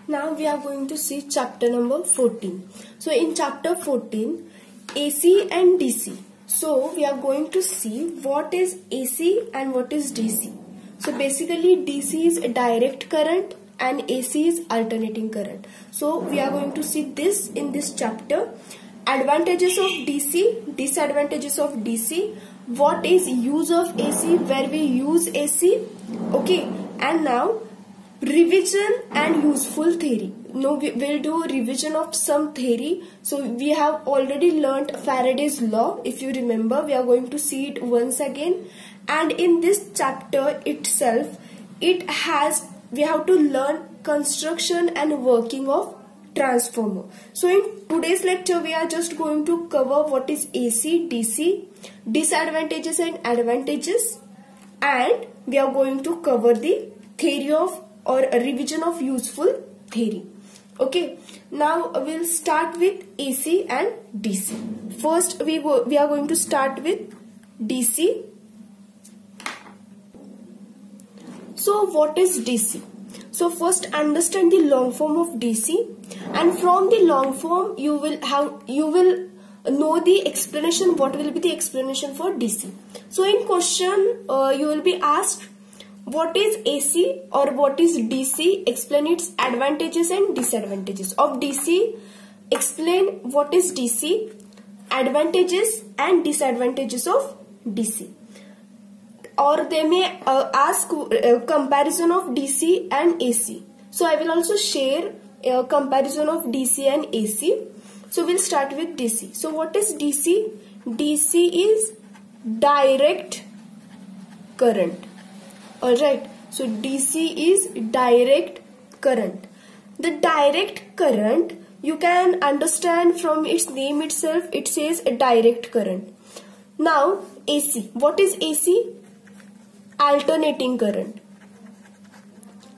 Now we are going to see chapter number 14. So in chapter 14, AC and DC. So we are going to see what is AC and what is DC. So basically DC is a direct current and AC is alternating current. So we are going to see this in this chapter. Advantages of DC, disadvantages of DC, what is use of AC, where we use AC, okay, and now revision and useful theory. No, we will do revision of some theory. So we have already learnt Faraday's law. If you remember, we are going to see it once again. And in this chapter itself, we have to learn construction and working of transformer. So in today's lecture, we are just going to cover what is AC, DC, disadvantages and advantages, and we are going to cover the theory of or a revision of useful theory. Okay, now we'll start with AC and DC. First we are going to start with DC. So what is DC? So first understand the long form of DC, and from the long form you will know the explanation. What will be the explanation for DC? So in question you will be asked, what is AC or what is DC? Explain its advantages and disadvantages. Of DC, explain what is DC, advantages and disadvantages of DC. Or they may ask comparison of DC and AC. So I will also share a comparison of DC and AC. So we'll start with DC. So what is DC? DC is direct current. Alright, so DC is direct current. The direct current, you can understand from its name itself, it says a direct current. Now AC, what is AC? Alternating current.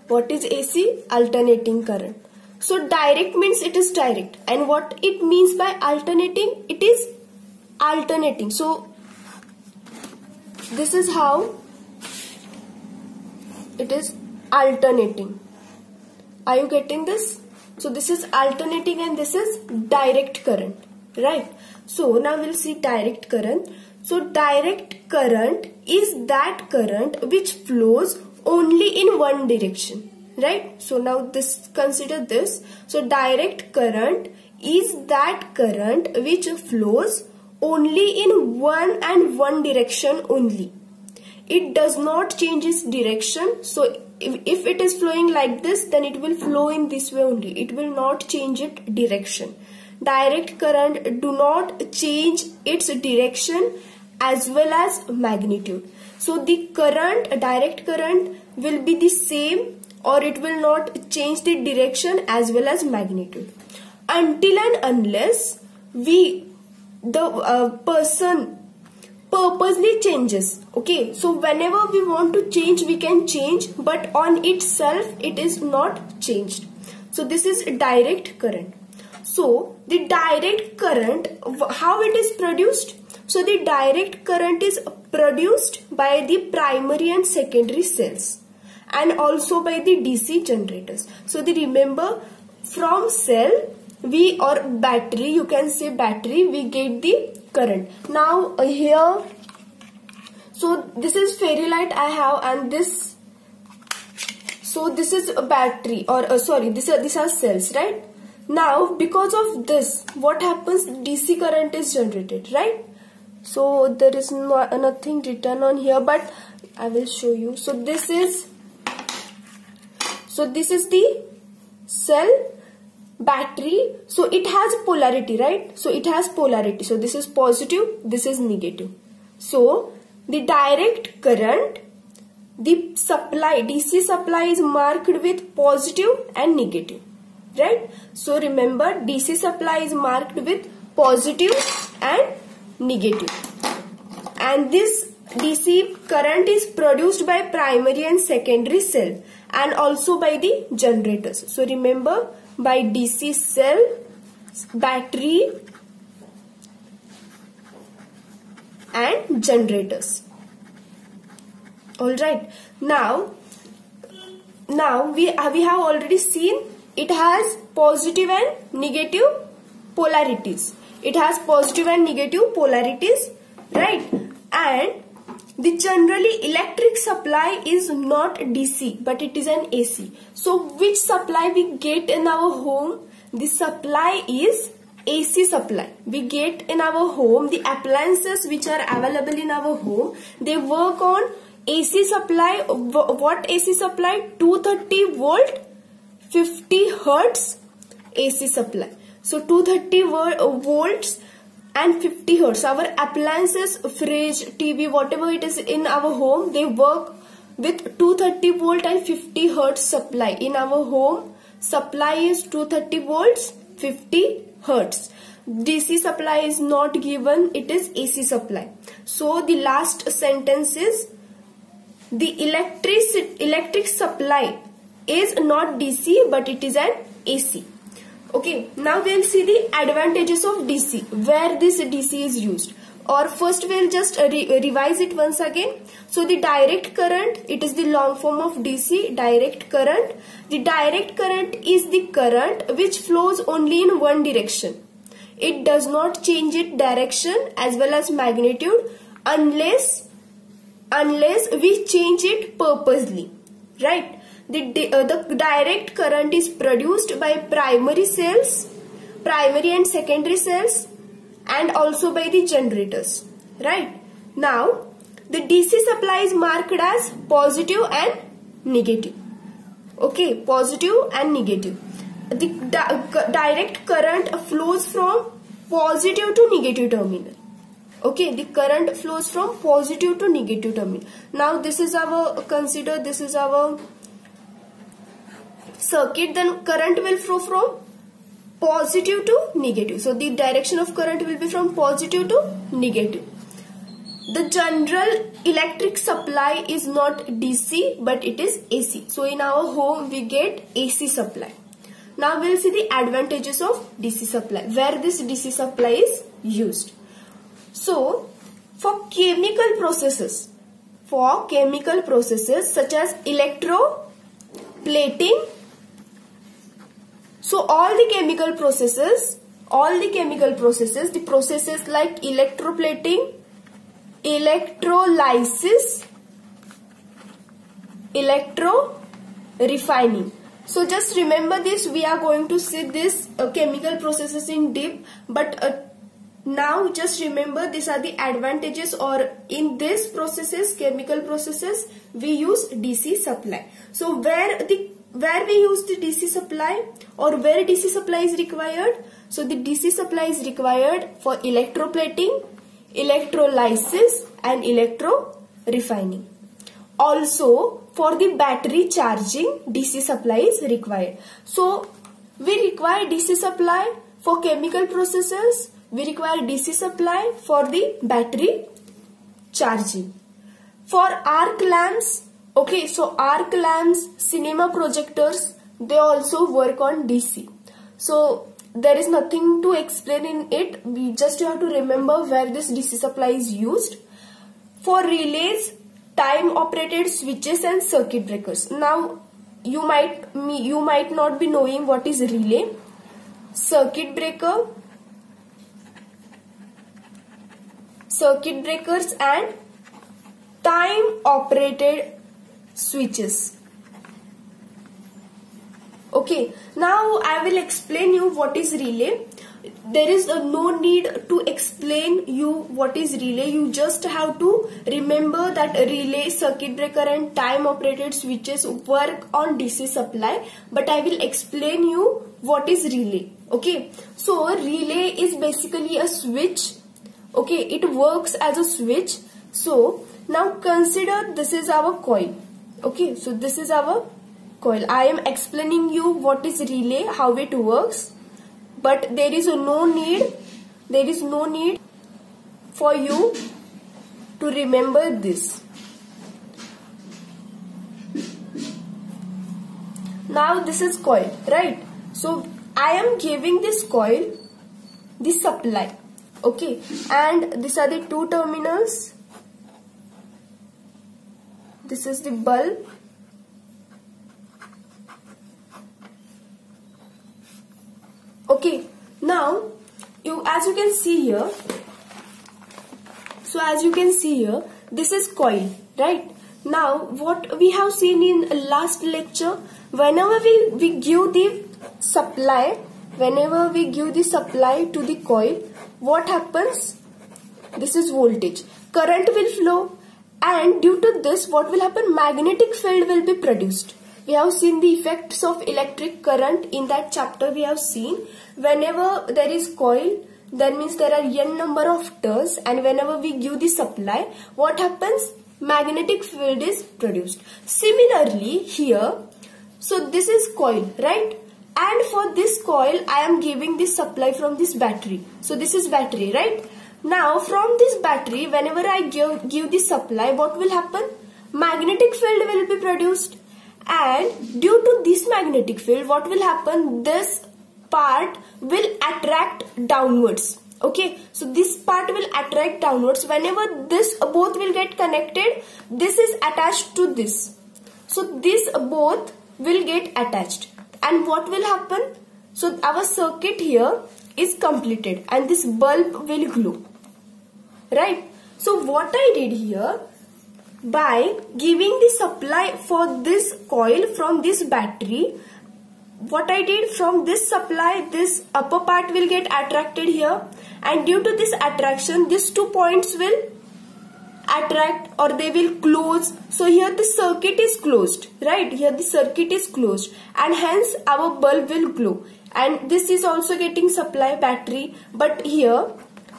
What is AC? Alternating current. So direct means it is direct, and what it means by alternating, it is alternating. So this is how it is alternating. Are you getting this? So this is alternating and this is direct current, right? So now we'll see direct current. So direct current is that current which flows only in one direction, right? So now consider this. So direct current is that current which flows only in one direction only. It does not change its direction. So if it is flowing like this, then it will flow in this way only. It will not change its direction. Direct current do not change its direction as well as magnitude. So the current, direct current, will be the same, or it will not change the direction as well as magnitude until and unless the person purposely changes. Okay, so whenever we want to change, we can change, but on itself it is not changed. So this is direct current. So the direct current, how it is produced? So the direct current is produced by the primary and secondary cells and also by the DC generators. So remember, from cell or battery, you can say battery, we get the current. Now here, so this is fairy light I have, and this, so this is a battery, or sorry, these are cells, right? Now because of this, what happens? DC current is generated, right? So there is nothing written on here, but I will show you. So this is the cell, battery. So it has polarity, right? So it has polarity. So this is positive, this is negative. So the direct current, the supply, DC supply is marked with positive and negative, right? So remember, DC supply is marked with positive and negative, and this DC current is produced by primary and secondary cell and also by the generators. So remember, by DC cell, battery and generators. Alright, now we have already seen it has positive and negative polarities. It has positive and negative polarities, right? And the generally electric supply is not DC but it is an AC. So which supply we get in our home? The supply is AC supply. We get in our home the appliances which are available in our home. They work on AC supply. What AC supply? 230 volt 50 hertz AC supply. So 230 volts and 50 hertz. Our appliances, fridge, TV, whatever it is in our home, they work with 230 volt and 50 hertz supply. In our home, supply is 230 volts, 50 hertz. DC supply is not given, it is AC supply. So the last sentence is the electric supply is not DC but it is an AC. Okay, now we'll see the advantages of DC, where this DC is used. Or first we'll just revise it once again. So the direct current, it is the long form of DC, direct current. The direct current is the current which flows only in one direction. It does not change its direction as well as magnitude unless we change it purposely, right? The direct current is produced by primary and secondary cells, and also by the generators, right? Now the DC supply is marked as positive and negative. Okay, positive and negative. The direct current flows from positive to negative terminal. Okay, the current flows from positive to negative terminal. Now this is our, consider this is our circuit, then current will flow from positive to negative. So the direction of current will be from positive to negative. The general electric supply is not DC but it is AC. So in our home we get AC supply. Now we will see the advantages of DC supply, where this DC supply is used. So for chemical processes such as electroplating, so all the chemical processes, the processes like electroplating, electrolysis, electro-refining. So just remember this, we are going to see this chemical processes in deep, but now just remember these are the advantages, or in these processes, chemical processes, we use DC supply. So where we use the DC supply, or where DC supply is required? So the DC supply is required for electroplating, electrolysis and electro-refining. Also for the battery charging, DC supply is required. So we require DC supply for chemical processes, we require DC supply for the battery charging. For arc lamps, okay, so arc lamps, cinema projectors, they also work on DC. So there is nothing to explain in it, we just have to remember where this DC supply is used. For relays, time operated switches and circuit breakers. Now you might not be knowing what is relay, circuit breakers and time operated switches. Okay, now I will explain you what is relay. There is no need to explain you what is relay. You just have to remember that relay, circuit breaker and time operated switches work on DC supply. But I will explain you what is relay. Okay, so relay is basically a switch. Okay, it works as a switch. So now consider this is our coil. Okay, so this is our coil. I am explaining you what is relay, how it works. But there is no need for you to remember this. Now this is coil, right? So I am giving this coil the supply, okay, and these are the two terminals. This is the bulb Okay, now as you can see here, so as you can see here, this is coil, right? Now what we have seen in last lecture, whenever we give the supply, whenever we give the supply to the coil, what happens? This is voltage. Current will flow, and due to this, what will happen? Magnetic field will be produced. We have seen the effects of electric current in that chapter. We have seen whenever there is coil, that means there are n number of turns, and whenever we give the supply, what happens? Magnetic field is produced. Similarly here, so this is coil, right? And for this coil, I am giving this supply from this battery. So this is battery, right? Now from this battery, whenever I give the supply, what will happen? Magnetic field will be produced. And due to this magnetic field, what will happen? This part will attract downwards. Okay, so this part will attract downwards. Whenever this both will get connected, this is attached to this. So this both will get attached. And what will happen? So our circuit here is completed and this bulb will glow. Right? So what I did here, by giving the supply for this coil from this battery, what I did, from this supply, this upper part will get attracted here, and due to this attraction, these 2 points will attract or they will close. So here the circuit is closed, right? Here the circuit is closed, and hence our bulb will glow. And this is also getting supply battery, but here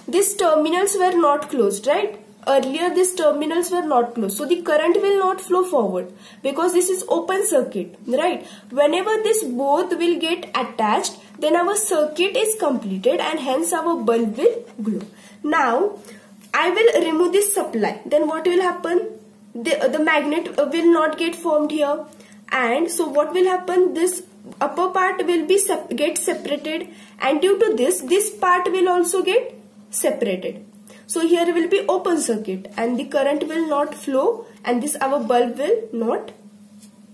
these terminals were not closed, right? Earlier these terminals were not closed, so the current will not flow forward because this is open circuit, right? Whenever this both will get attached, then our circuit is completed and hence our bulb will glow. Now I will remove this supply, then what will happen? The magnet will not get formed here, and so what will happen? This upper part will be get separated, and due to this part will also get separated. So here will be open circuit and the current will not flow, and this our bulb will not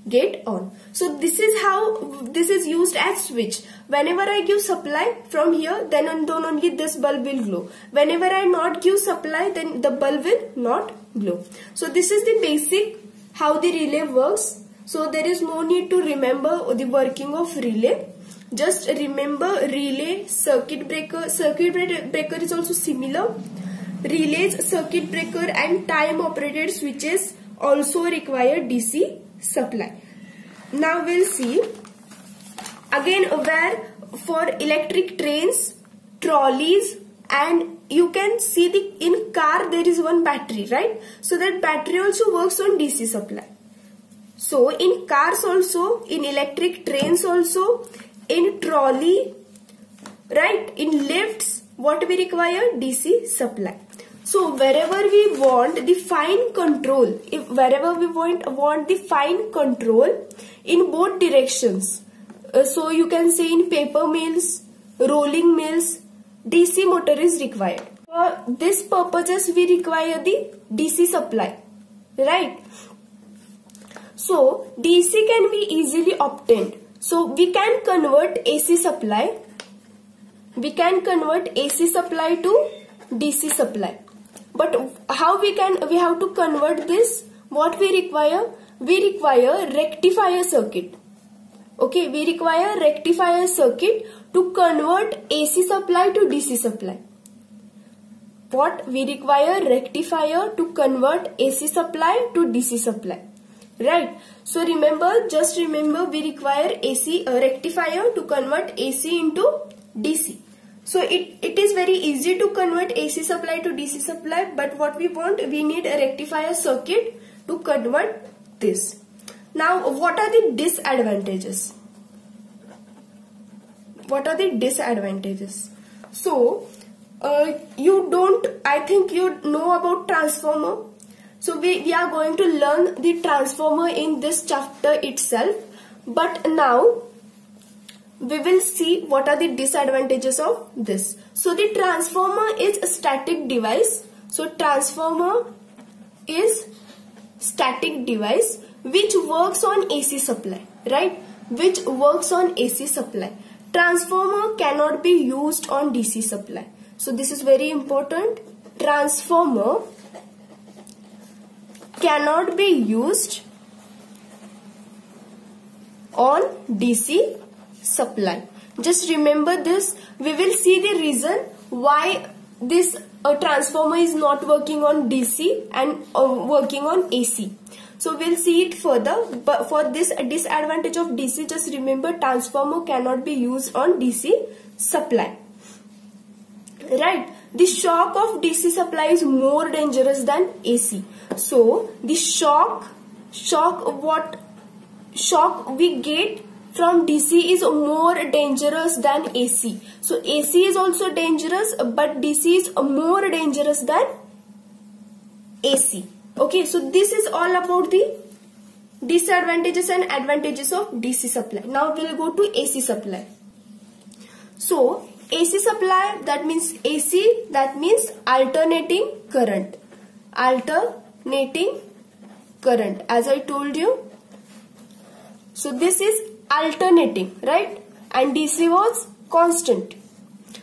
get on. So this is how this is used as switch. Whenever I give supply from here, then only this bulb will glow. Whenever I not give supply, then the bulb will not glow. So this is the basic how the relay works. So there is no need to remember the working of relay. Just remember relay, circuit breaker. Circuit breaker is also similar. Relays, circuit breaker and time operated switches also require DC supply. Now we'll see again where for electric trains, trolleys, and you can see in car there is one battery, right? So that battery also works on DC supply. So in cars also, in electric trains also, in trolley, right, in lifts, what we require? DC supply. So wherever we want the fine control, wherever we want the fine control in both directions, so you can say in paper mills, rolling mills, DC motor is required. For this purposes we require the DC supply, right? So DC can be easily obtained. So we can convert AC supply. We can convert AC supply to DC supply. But how we have to convert this? What we require? We require rectifier circuit. Okay, we require rectifier circuit to convert AC supply to DC supply. What? We require rectifier to convert AC supply to DC supply. Right. So remember, just remember we require AC rectifier to convert AC into DC. So it is very easy to convert AC supply to DC supply, but what we want, we need a rectifier circuit to convert this. Now what are the disadvantages? What are the disadvantages? So I think you know about transformer. So we are going to learn the transformer in this chapter itself, but now we will see what are the disadvantages of this. So the transformer is a static device. So transformer is static device which works on AC supply, right? Which works on AC supply. Transformer cannot be used on DC supply. So this is very important. Transformer cannot be used on DC supply. Just remember this. We will see the reason why this transformer is not working on DC and working on AC. So we'll see it further. But for this disadvantage of DC, just remember transformer cannot be used on DC supply. Right? The shock of DC supply is more dangerous than AC. So the shock we get from DC is more dangerous than AC. So AC is also dangerous, but DC is more dangerous than AC. Okay, so this is all about the disadvantages and advantages of DC supply. Now we'll go to AC supply. So AC supply, that means AC, that means alternating current. Alternating current, as I told you. So this is alternating, right? And DC was constant.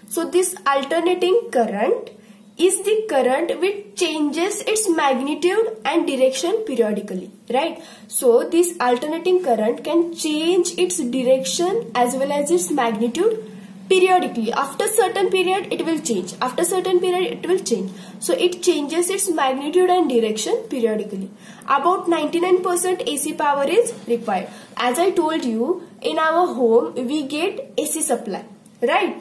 So this alternating current is the current which changes its magnitude and direction periodically, right? So this alternating current can change its direction as well as its magnitude periodically. After certain period it will change. After certain period it will change. So it changes its magnitude and direction periodically. About 99% AC power is required. As I told you, in our home we get AC supply, right?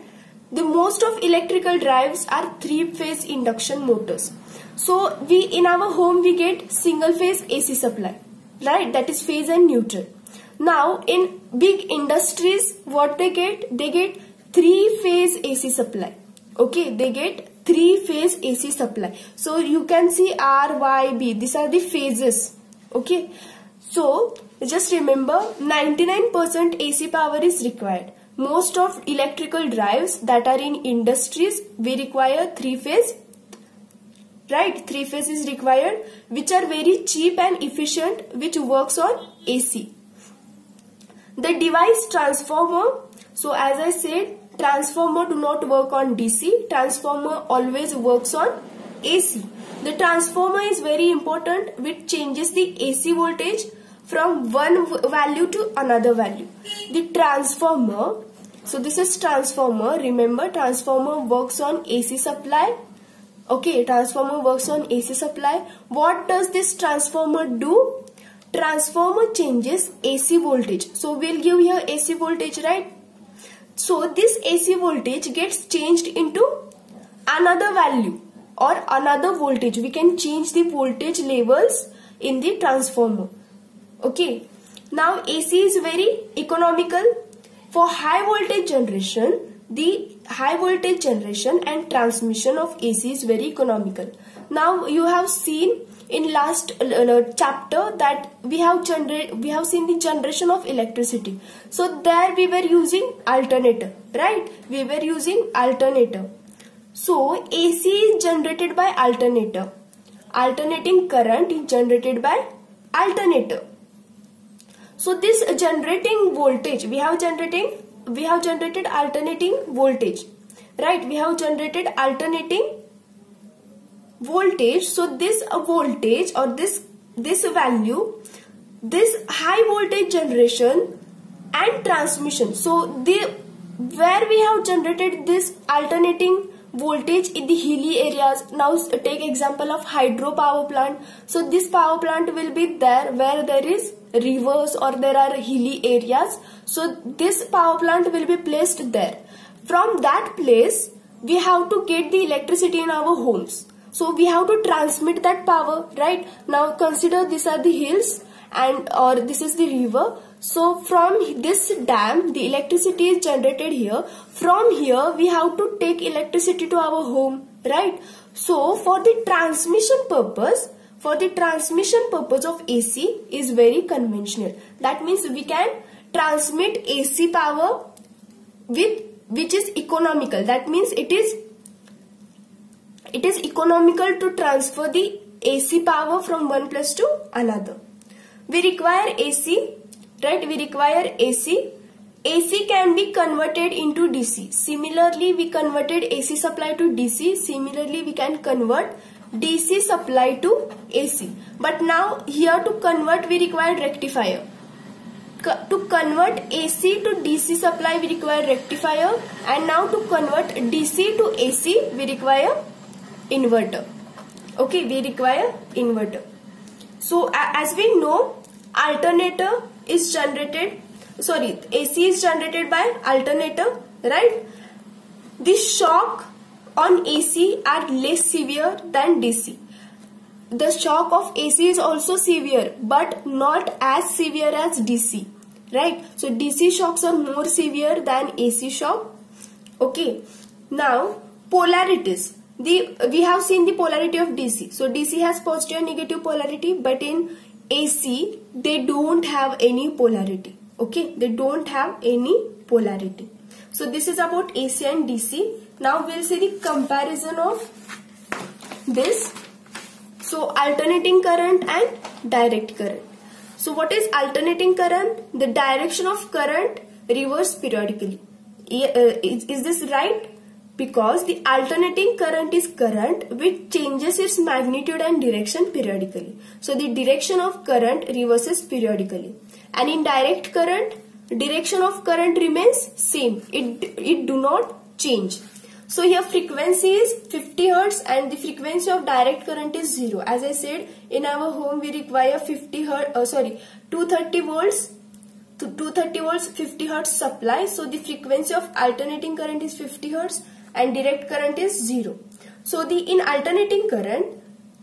The most of electrical drives are 3-phase induction motors. So in our home we get single phase AC supply, right? That is phase and neutral. Now in big industries, what they get? They get 3-phase AC supply. Okay, they get 3-phase AC supply. So you can see R, Y, B. These are the phases. Okay. So just remember, 99% AC power is required. Most of electrical drives that are in industries, we require 3-phase. Right? 3-phase is required, which are very cheap and efficient, which works on AC. The device transformer. So as I said, transformer do not work on DC. Transformer always works on AC. The transformer is very important, which changes the AC voltage from one value to another value. The transformer, so this is transformer. Remember, transformer works on AC supply. Okay, transformer works on AC supply. What does this transformer do? Transformer changes AC voltage. So we'll give here AC voltage, right? So this AC voltage gets changed into another value or another voltage. We can change the voltage levels in the transformer. Okay. Now AC is very economical. For high voltage generation, the high voltage generation and transmission of AC is very economical. Now you have seen in last chapter that we have seen the generation of electricity. So there we were using alternator, right? We were using alternator. So AC is generated by alternator. Alternating current is generated by alternator. So this generating voltage, we have generated alternating voltage, right? We have generated alternating voltage. So this voltage or this value, this high voltage generation and transmission. So where we have generated this alternating voltage in the hilly areas. Now take example of hydro power plant. So this power plant will be there where there is rivers or there are hilly areas. So this power plant will be placed there. From that place we have to get the electricity in our homes. So we have to transmit that power, right? Now consider these are the hills or this is the river. So from this dam the electricity is generated here. From here we have to take electricity to our home, right? So for the transmission purpose of AC is very conventional. That means we can transmit AC power which is economical. That means it is economical to transfer the AC power from one place to another. We require AC, right? We require AC AC can be converted into DC. Similarly, we converted AC supply to DC. Similarly, we can convert DC supply to AC. But now here to convert we require rectifier. To convert AC to DC supply we require rectifier, and now to convert DC to AC we require inverter. Okay, we require inverter. So as we know, alternator is generated, AC is generated by alternator, right? The shock on AC are less severe than DC. The shock of AC is also severe but not as severe as DC, right? So DC shocks are more severe than AC shock. Okay, now polarities. We have seen the polarity of DC. So DC has positive and negative polarity, but in AC they don't have any polarity. Okay, they don't have any polarity. So this is about AC and DC. Now we'll see the comparison of this. So alternating current and direct current. So what is alternating current? The direction of current reverse periodically. Is this right? Because the alternating current is current which changes its magnitude and direction periodically. So the direction of current reverses periodically. And in direct current, direction of current remains same. It do not change. So here frequency is 50 Hz and the frequency of direct current is 0. As I said, in our home we require 230 volts. To 230 volts 50 Hz supply. So the frequency of alternating current is 50 Hz and direct current is 0. So in alternating current,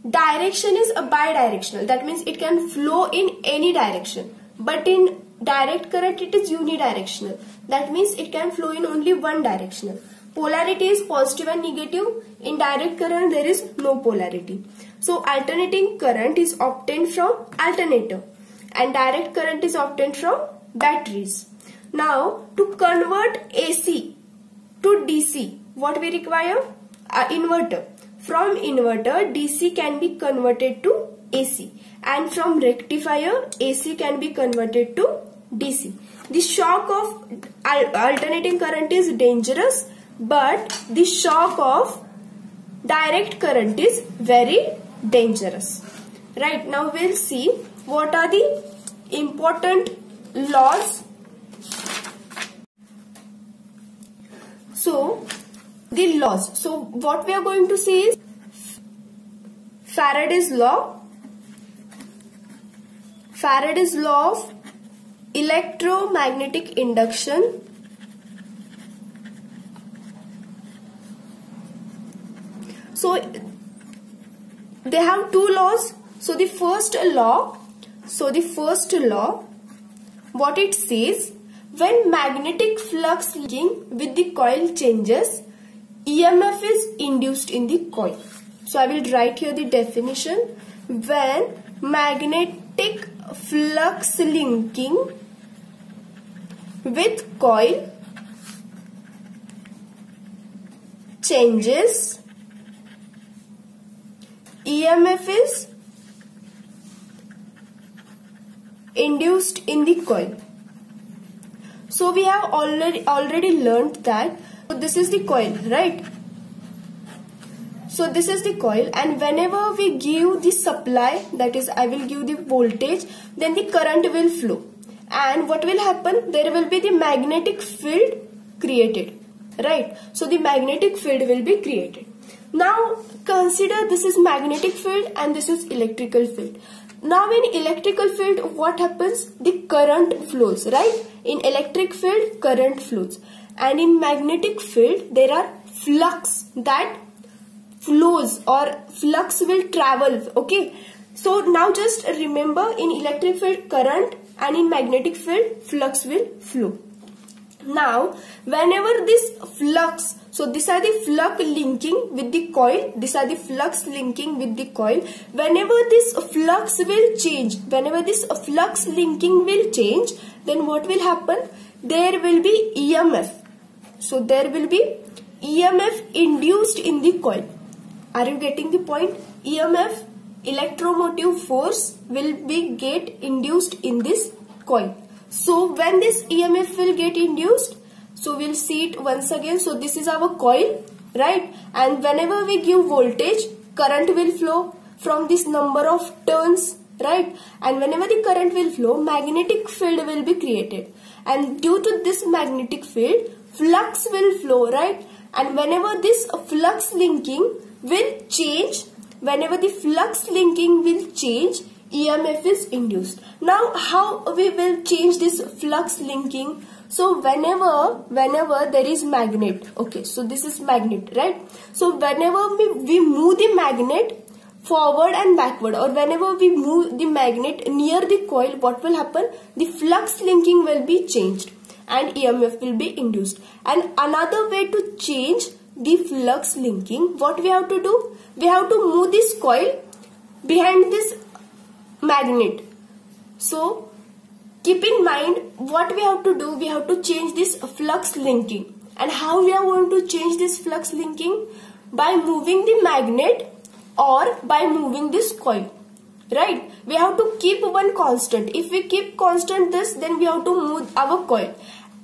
direction is a bidirectional. That means it can flow in any direction. But in direct current it is unidirectional. That means it can flow in only one directional. Polarity is positive and negative. In direct current there is no polarity. So alternating current is obtained from alternator and direct current is obtained from batteries. Now to convert AC to DC, what we require? Inverter. From inverter, DC can be converted to AC, and from rectifier, AC can be converted to DC. The shock of alternating current is dangerous, but the shock of direct current is very dangerous. Right, now we'll see what are the important laws. So the laws. So what we are going to see is Faraday's law. Faraday's law of electromagnetic induction. So they have two laws. So the first law, what it says, when magnetic flux linking with the coil changes, EMF is induced in the coil. So I will write here the definition. When magnetic flux linking with coil changes, EMF is induced in the coil. So we have already learned that. So this is the coil, right? So this is the coil, and whenever we give the supply, that is I will give the voltage, then the current will flow. And what will happen? There will be the magnetic field created, right? So the magnetic field will be created. Now consider this is magnetic field and this is electrical field. Now in electrical field what happens? The current flows, right? In electric field current flows, and in magnetic field there are flux that flows or flux will travel. Okay, so now just remember, in electric field current and in magnetic field flux will flow. Now whenever this flux, so these are the flux linking with the coil, these are the flux linking with the coil. Whenever this flux will change, whenever this flux linking will change, then what will happen? There will be EMF. So there will be EMF induced in the coil. Are you getting the point? EMF, electromotive force, will be get induced in this coil. So when this EMF will get induced, so we'll see it once again. So this is our coil, right? And whenever we give voltage, current will flow from this number of turns, right? And whenever the current will flow, magnetic field will be created. And due to this magnetic field, flux will flow, right? And whenever this flux linking will change, EMF is induced. Now how we will change this flux linking? So whenever there is magnet, okay, so this is magnet, right? So whenever we move the magnet forward and backward, or whenever we move the magnet near the coil, what will happen? The flux linking will be changed and EMF will be induced. And another way to change the flux linking, what we have to do? We have to move this coil behind this magnet. So keep in mind what we have to do. We have to change this flux linking. And how we are going to change this flux linking? By moving the magnet or by moving this coil, right? We have to keep one constant. If we keep constant this, then we have to move our coil.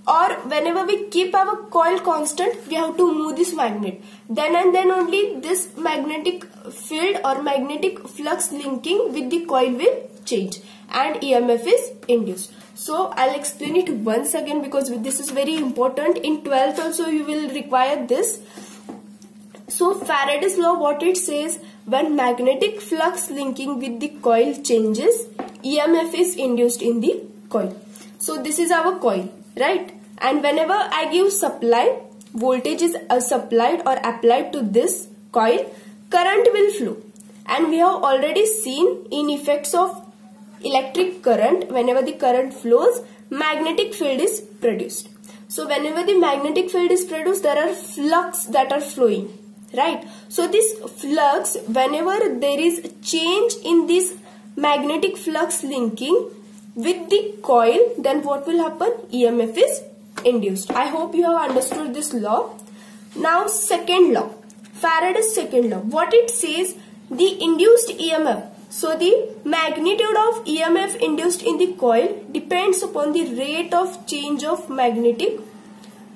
Or whenever we keep our coil constant, we have to move this magnet. Then and then only this magnetic field or magnetic flux linking with the coil will change and EMF is induced. So I'll explain it once again because this is very important. In 12th also you will require this. So Faraday's law, what it says, when magnetic flux linking with the coil changes, EMF is induced in the coil. So this is our coil, right? And whenever I give supply, voltage is supplied or applied to this coil, current will flow. And we have already seen in effects of electric current, whenever the current flows, magnetic field is produced. So whenever the magnetic field is produced, there are flux that are flowing, right? So this flux, whenever there is change in this magnetic flux linking with the coil, then what will happen? EMF is induced. I hope you have understood this law. Now second law, Faraday's second law, what it says, the induced EMF. So the magnitude of EMF induced in the coil depends upon the rate of change of magnetic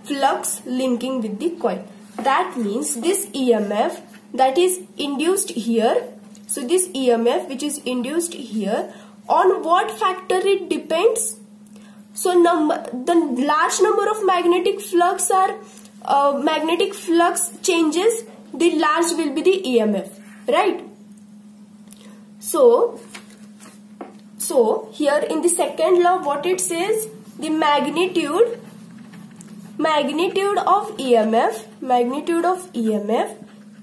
flux linking with the coil. That means this EMF that is induced here, so this EMF which is induced here, on what factor it depends? So the large number of magnetic flux changes, the large will be the EMF, right? So here in the second law, what it says, the magnitude of EMF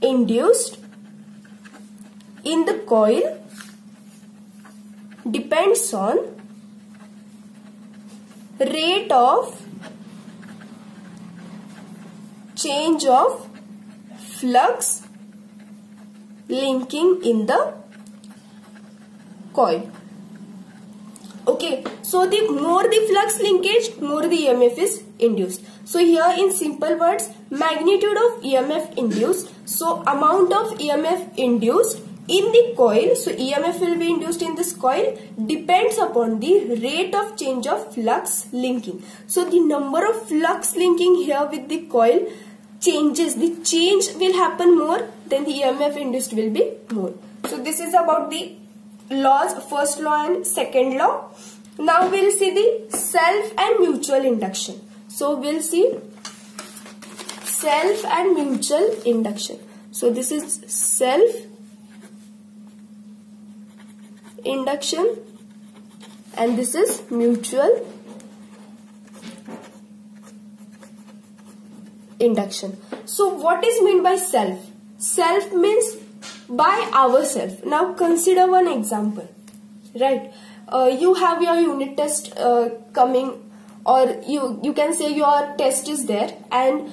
induced in the coil depends on rate of change of flux linking in the coil. Okay, so the more the flux linkage, more the EMF is induced. So here in simple words, magnitude of EMF induced, so amount of EMF induced in the coil, so EMF will be induced in this coil, depends upon the rate of change of flux linking. So the number of flux linking here with the coil changes, the change will happen more, then the EMF induced will be more. So this is about the laws, first law and second law. Now we'll see the self and mutual induction. So we'll see self and mutual induction. So this is self induction and this is mutual induction. So what is meant by self? Self means by ourselves. Now consider one example, right? You have your unit test coming, or you can say your test is there and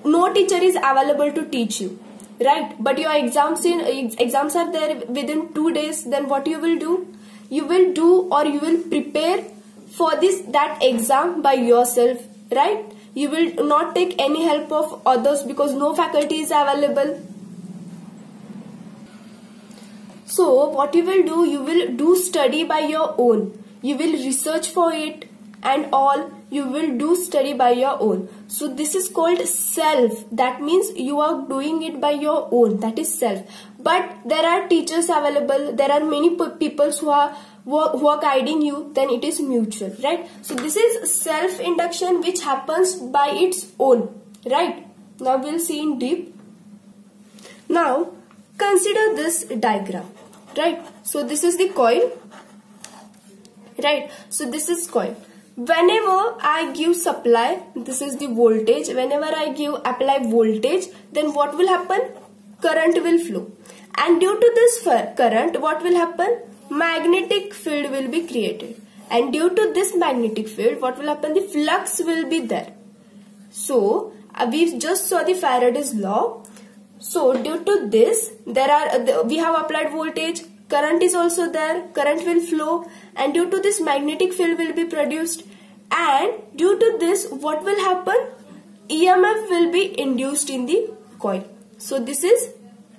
no teacher is available to teach you, right? But your exams are there within 2 days. Then what you will do? You will do or you will prepare for that exam by yourself, right? You will not take any help of others because no faculty is available. So what you will do study by your own. You will research for it, and all you will do study by your own. So this is called self. That means you are doing it by your own. That is self. But there are teachers available. There are many people who are guiding you. Then it is mutual, right? So this is self induction which happens by its own, right? Now we'll see in deep. Now consider this diagram, right? So this is the coil, right? So this is coil. Whenever I give supply, this is the voltage. Whenever I apply voltage, then what will happen? Current will flow. And due to this current, what will happen? Magnetic field will be created. And due to this magnetic field, what will happen? The flux will be there. So we just saw the Faraday's law. So due to this, we have applied voltage. Current is also there. Current will flow. And due to this, magnetic field will be produced. And due to this, what will happen? EMF will be induced in the coil. So this is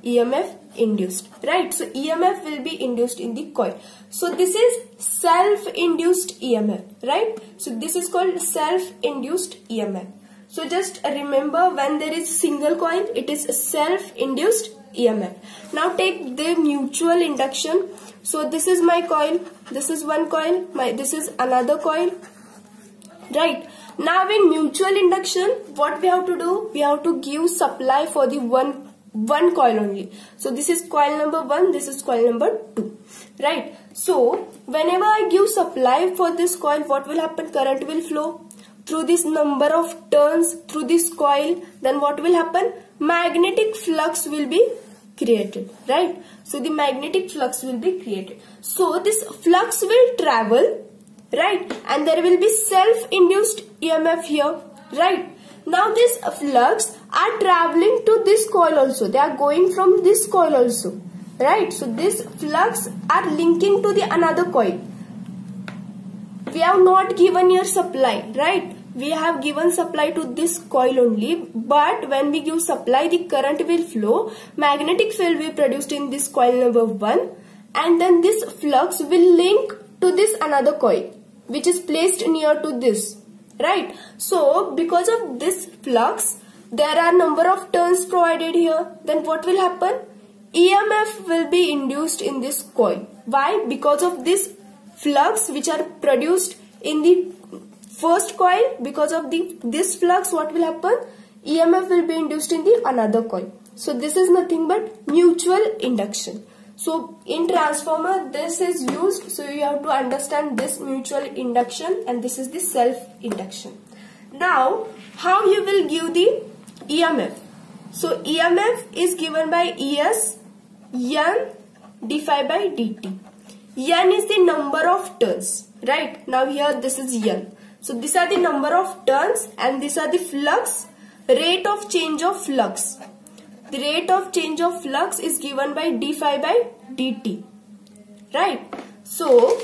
EMF induced, right? So EMF will be induced in the coil. So this is self-induced EMF, right? So this is called self-induced EMF. So just remember, when there is single coil, it is a self-induced EMF. Now take the mutual induction. So this is my coil. This is one coil. This is another coil. Right. Now in mutual induction, what we have to do? We have to give supply for the one coil only. So this is coil number 1. This is coil number 2. Right. So whenever I give supply for this coil, what will happen? Current will flow through this number of turns through this coil. Then what will happen? Magnetic flux will be created, right? So the magnetic flux will be created. So this flux will travel, right? And there will be self-induced EMF here, right? Now this flux are traveling to this coil also. They are going from this coil also, right? So this flux are linking to the another coil. We have not given here supply, right? We have given supply to this coil only, but when we give supply, the current will flow, magnetic field will be produced in this coil number 1, and then this flux will link to this another coil, which is placed near to this, right? So because of this flux, there are number of turns provided here. Then what will happen? EMF will be induced in this coil. Why? Because of this flux which are produced in the first coil. Because of this flux, what will happen? EMF will be induced in the another coil. So this is nothing but mutual induction. So in transformer, this is used. So you have to understand this mutual induction, and this is the self induction. Now how you will give the EMF? So EMF is given by ES N d phi by dt. N is the number of turns, right? Now here this is N. So these are the number of turns and these are the flux, rate of change of flux. The rate of change of flux is given by d phi by dt, right? So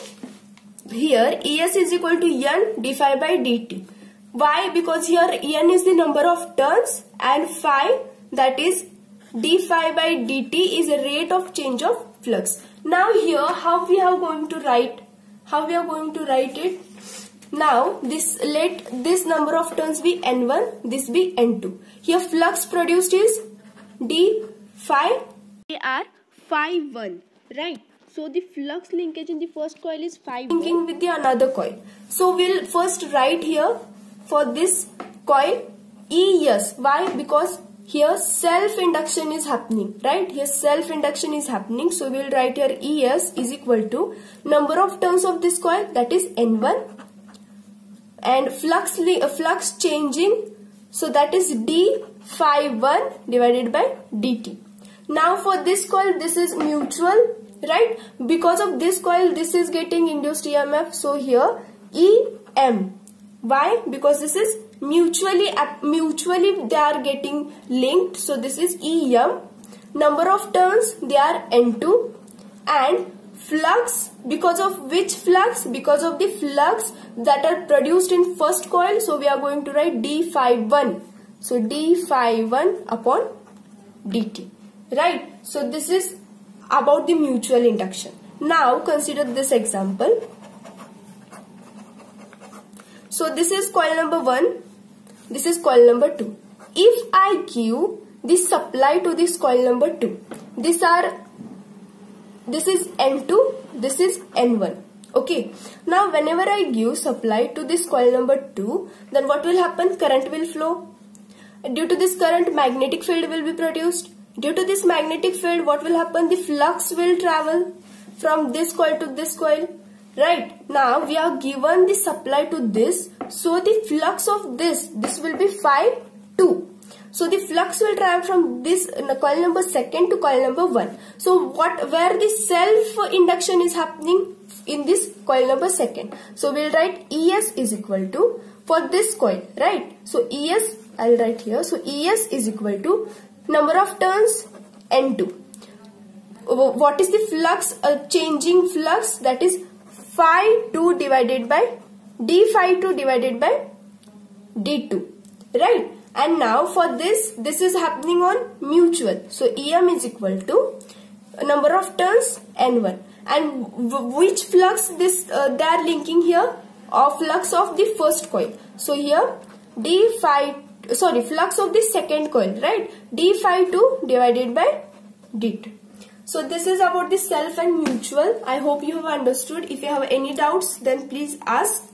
here ES is equal to N d phi by dt. Why? Because here N is the number of turns and phi, that is d phi by dt, is a rate of change of flux. Now here how we are going to write? How we are going to write it? Now let this number of turns be N1, this be N2. Here flux produced is d phi. They are phi 1, right? So the flux linkage in the first coil is phi 1 linking with the another coil. So we'll first write here for this coil ES. Why? Because here self-induction is happening, right? Here self-induction is happening. So we'll write here ES is equal to number of turns of this coil, that is N1, and flux changing, so that is d phi 1 divided by dt. Now for this coil, this is mutual, right? Because of this coil, this is getting induced EMF. So here EM. Why? Because this is mutually they are getting linked. So this is EM. Number of turns, they are N2, and flux, because of which flux? Because of the flux that are produced in first coil. So we are going to write d phi 1. So d phi 1 upon dt, right? So this is about the mutual induction. Now consider this example. So this is coil number 1. This is coil number 2. If I give this supply to this coil number 2, this is N2, this is N1. Okay. Now whenever I give supply to this coil number 2, then what will happen? Current will flow. Due to this current, magnetic field will be produced. Due to this magnetic field, what will happen? The flux will travel from this coil to this coil. Right. Now we are given the supply to this. So the flux of this will be phi 2. So the flux will travel from this coil number 2 to coil number 1. So where the self induction is happening? In this coil number 2. So we'll write ES is equal to, for this coil, right? So ES, I'll write here. So ES is equal to number of turns N2. What is the flux? Changing flux, that is phi 2 divided by d phi 2 divided by d2, right? And now for this is happening on mutual. So EM is equal to number of turns N1. And which flux they are linking here? Of flux of the first coil. So here flux of the second coil, right? d phi 2 divided by d2. So this is about the self and mutual. I hope you have understood. If you have any doubts, then please ask.